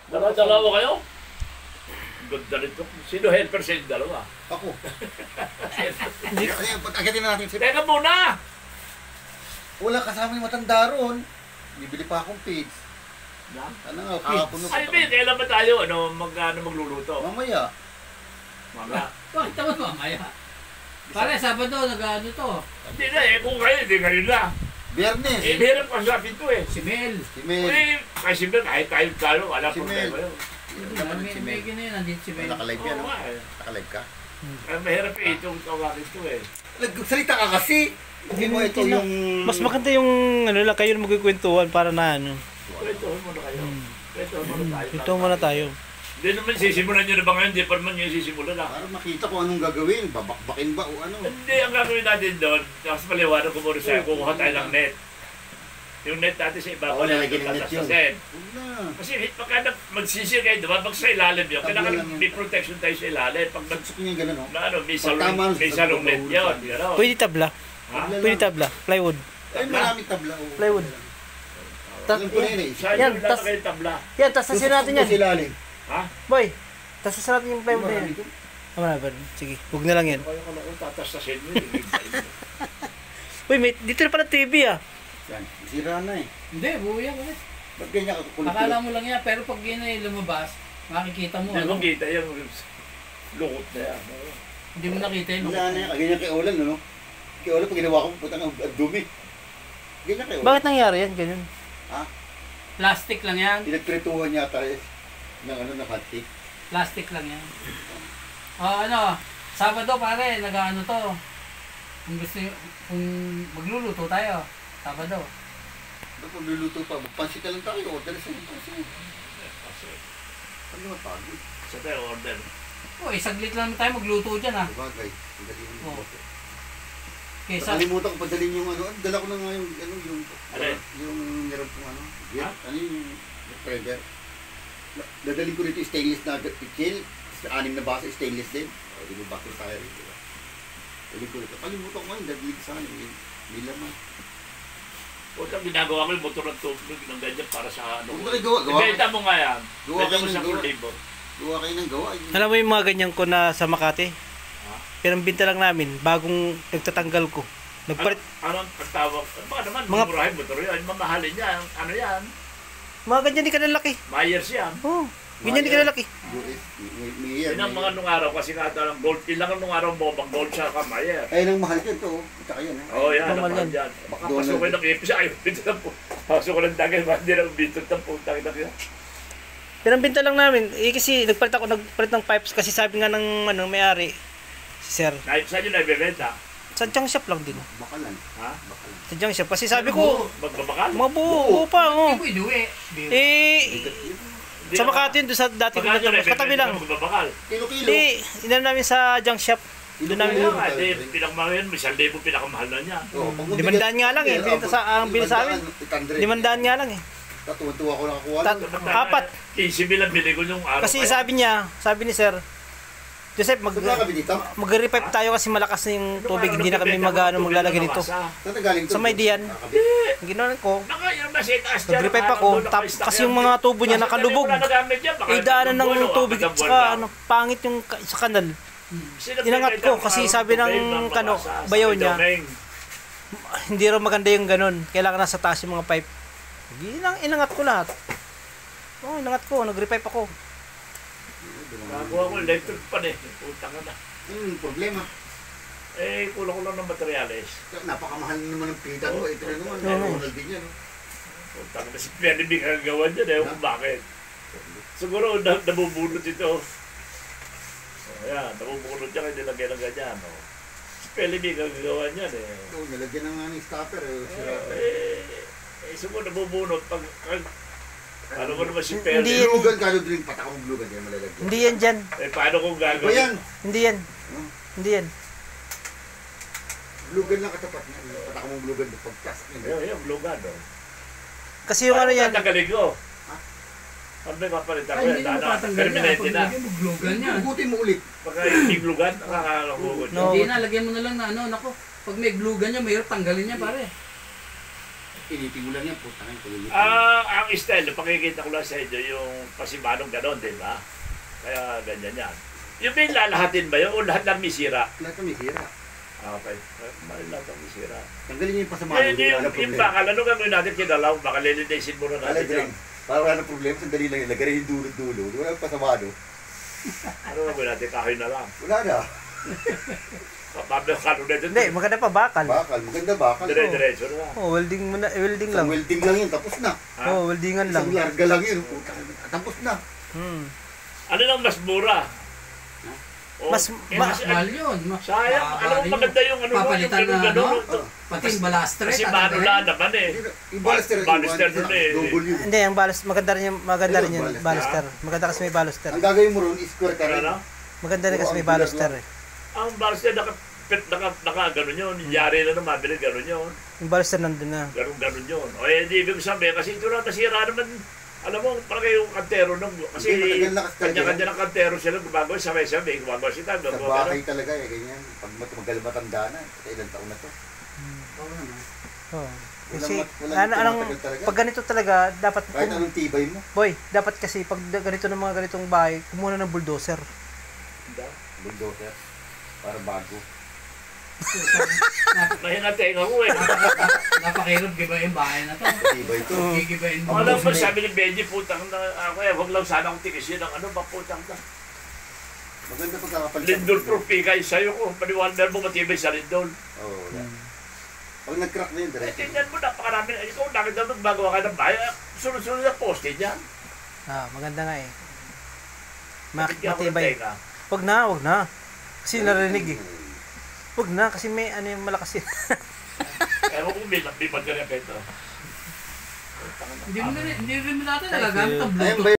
Dalawa kayo? Ganda nito. Sino helper sa inyo dalawa? Ako. Pag-agatin na natin. Teka muna! Wala kasama yung matanda roon. Bibili pa akong pigs. Ano nga, kahapon na. Ay, Ben, kailan ba tayo magluluto? Mamaya. Mamaya. Bakit naman mamaya? Pare, Sabado, nag-ano to? Hindi na eh, kung kayo, hindi ngayon na. Biyernes. Eh, meron pa sa pinto eh. Si Mel. Si Mel. Eh, kasi Mel, kahit tayo talo, wala Si problema Mel. yun. May ganyan, nandito si Mel. Nakalive yan, Oo no? nga eh. Nakalive ka? Ang mahirap eh, itong tawagin ito eh. Nagsalita ka kasi. Hindi mo ito yung... Mas maganda yung ano lang, kayo na magkikwentuhan para na ano. Kwentuhan muna kayo. Kwentuhan muna tayo. Ito muna tayo. Hindi naman sisimulan nyo na ba ngayon? Hindi pa naman nyo sisimulan na. Para makita ko anong gagawin. Babakbakin ba o ano? Hindi, ang gagawin natin doon, tapos paliwanag ko muna sa'yo, kukuha tayo ng net. Yung net natin sa iba, Wala lagi ng net yun. tatasasin. Huwag na. Kasi pagka magsisir kayo, dumabag sa ilalim yun, Tabla kailangan lang yun. may protection tayo sa ilalim. Pag Gusto ko yung gano'n, no? na ano, may Pagtama, salong net yun. Gano'n. Pwede tabla. Ha? Pwede tabla. Plywood. Ay, maraming tabla. oh. Plywood. Alam ko na yun eh. Saan Yan, yung tas- lalagay yung tabla? Yan, tasasin natin yan. Silalim. Ha? Boy, tasasin natin yung plywood na yan. Marami ko. Tama na ba? Sige, huwag na lang yan. Kaya ko na kung tatastasin mo yun. Uy, may, dito na pala TV ah. Yan. Sira na eh. Hindi, buhay ako. Ba't ganyan ka kulit? Akala mo lang yan, pero pag yun ay lumabas, makikita mo. Hindi mo Ano? kita yung lukot na yan. Hindi mo nakita yun. Wala na yan. Ganyan kay Olan, no? Kay Olan, pag ginawa ko, putang ang dumi. Ganyan kay Olan. Bakit nangyari yan? Ganyan. Ha? Plastic lang yan. Pinagprituhan niya tayo ng ano, ng hotcake. Plastic lang yan. Ano, Sabado pare, nag-ano to. Kung gusto nyo, kung magluluto tayo, Sabado. Ba't magluluto pa? Magpansit ka lang tayo. Order sa yung pansit. Ano naman pagod? Sa tayo order. Saglit lang tayo magluto dyan ha. Sabagay. Ang galing mo. Oo. Kesa, Nakalimutan ko padalhin yung ano. Dala ko na nga yung ano, Alin? yung meron kong ano. Jet. Ha? Ano yung spreader. Dadalhin ko rito yung stainless na pichil. 6 na base stainless din. O, di ba bakit tayo rito? Dadalhin ko rito. Kalimutan ko ngayon. Dadalhin sa ano. Hindi laman. Huwag kang ginagawa ko yung motor ng tubig ng ganyan para sa ano. Huwag na kayo gawa. Gawa Ibenta mo nga yan. Gawa Ibenta kayo mo ng sa gawa. labor. Gawa kayo ng gawa. Alam mo yung mga ganyan ko na sa Makati? Ha? Pinambinta lang namin, bagong nagtatanggal ko. Nagpalit, Anong pagtawag? Baka naman, Mga- murahin motor yan. Mamahalin yan. Ano yan? mga ganyan di ka lalaki. Myers yan. Oo, ganyan di ka lalaki. May Yun ang mga nung araw kasi nga ng gold. Ilang nung araw mo, pang gold sa kamayer. Ay, nang mahal ko ito. Ito yan. Oo, yan. Normal Naman yan. yan. McDonald's. Pasukin ng ipis. Ayaw, bito ng po. Pasukin ng dagay. Hindi na bito ng putang ina kaya. Pinambinta lang namin. Eh kasi nagpalit ng pipes kasi sabi nga ng ano, may-ari, si Sir. Saan yun naibibenta? Sa junk shop lang din. Bakalan. Ha? Bakalan. Sa junk shop. Kasi sabi ko, Magbabakal? mga buo pa, oh. Uy, duwi. Eh, sa Makati yun, doon sa dati ko katabi lang. Magbabakal. Kilo-kilo. Hindi, inan namin sa junk shop. Doon namin. Kaya nga, pinakamahal yan. May 1,000 pinakamahal na niya. Oo, pag 500 nga lang eh. Binenta sa ang bili sa amin. 500 nga lang eh. Tatuwa ko nakakuha. Apat. 15 lang bili ko yung araw. Kasi kaya. sabi ni Sir, Joseph, Saan ka kami dito? mag-repipe tayo kasi malakas na yung tubig. Hindi na kami maglalagay dito. Saan ka galing to? Sa may diyan. Nakakabit. Ang ginawa ko, Naka, yung nasa itaas dyan. nag-repipe ako. Kasi yung mga tubo niya nakalubog. Eh, daanan ng tubig. Saka ano, pangit yung sa kanal. Inangat ko kasi sabi ng bayaw niya, hindi raw maganda yung ganun. Kailangan nasa taas yung mga pipe. Inangat ko lahat. Oo, inangat ko. Nag-repipe ako. Nakakuha ko electric pan eh. Putang ka na. Problema. Eh, kulang ko lang ng materyales. Napakamahal naman ng pita mo. Ito na naman. Oo. Ronald din yan. Putang ka na si Penny Big ang gawa dyan eh. Kung bakit. Siguro nabubunot ito. Ayan, nabubunot niya kayo nilagyan ng ganyan. Oh. Si Penny Big ang gawa niyan eh. Oo, nilagyan na nga ng stopper. Sira. Siguro nabubunot pag ano mo naman si Penny? Hindi yan. Glugan ka drink. Patak akong glugan. Yan malalagyan. Hindi yan dyan. Eh, paano kung Iba gagawin? yan. Hindi yan. Hindi yan. Glugan lang katapat niya. Patak akong glugan. Pagkas. Yung lugan, oh. Kasi yung ano yan, Tatagalin ko. Ano ba yung kapalitan ko Ay, yan? hindi mo Dana, patanggal yan. permanente na. Pag maglugan yan. Hugutin mo ulit. Pagka hindi lugan, nakakalakugot. No. Hindi na, lagyan mo na lang na ano, nako. Pag may glugan niya, mahirap tanggalin niya pare. initin mo lang yan, putang ina, pag-ulit. Ang style, pakikita ko lang sa inyo yung pasimanong ganon, di ba? Kaya ganyan yan. Yung may lalahatin ba yun o lahat lang may sira? Lahat kami hira. Okay. Lahat lang may sira. Tanggalin niyo yung pasama. Ngayon yung bakal, ano gagawin natin kinalaw? Baka lilinisin muna natin yan. Para wala na problema, sandali lang yun. Lagay yung dulo-dulo. Wala yung pasamado. Ano gagawin natin? Kahoy na lang. Wala na. Kano na dito? Hindi, maganda pa bakal. Bakal, maganda bakal. Dire-diretso na lang. Oh, welding mo na, welding lang. Isang welding lang yun, tapos na. Oh, weldingan lang. Isang larga lang yun, putang ina, tapos na. Ano lang mas mura? O, Mas- Mahal yun. sayang. Alam mo maganda yung ano, Papalitan yung na, gano'n. no? Pati yung balastre. Kasi mano na naman eh. Yung baluster, Baluster dun eh. double yun. Hindi, ang baluster, maganda rin yung Ayun, baluster. Maganda kasi may baluster. Ang gagawin mo ron, square ka rin. Ano? Maganda rin kasi may baluster eh. Ang baluster naka gano'n yun. Yari na naman, mabilis gano'n yun. Yung baluster nandun na. Gano'n yun. O eh, di ibig sabihin, kasi ito na nasira naman. Alam mo, parang yung kantero nung, kasi Hindi, matagal na kasi kanya-kanya ng kantero sila, gumagawa, sabay-sabay, gumagawa sila, Sa gumagawa. bahay talaga eh, ganyan. Pag matagal matanda na, kaya ilang taon na to. Oh. Walang Kasi, walang anong, tumatagal talaga. pag ganito talaga, dapat, Kahit anong tibay mo. boy, dapat kasi pag ganito ng mga ganitong bahay, kumuha ng bulldozer. Bulldozer. Para bago. Mahinating ako eh. Napakirap gibain bahay na to. Tibay to. Gigibain mo. Alam mo, sabi ni Benji, putang na ako eh, huwag lang sana akong tikisin ng ano ba putang na. Maganda pagkakapalit. Lindol proof kayo sa'yo ko, paniwala mo matibay sa Lindol. Oo, wala. Pag nag-crack na yun, Eh, diretso. tingnan mo, napakarami. Ikaw, nakita mo, magawa ka ng bahay, sunod-sunod na poste niyan. Maganda nga eh. Bigyan ko ng Matibay. tenga. Wag na. Kasi narinig eh. Wag na, kasi may ano yung malakas yun. Ewan ko, may lipad ka rin, Petro. Hindi rin natin nagagamit ang Ayun Bluetooth. ba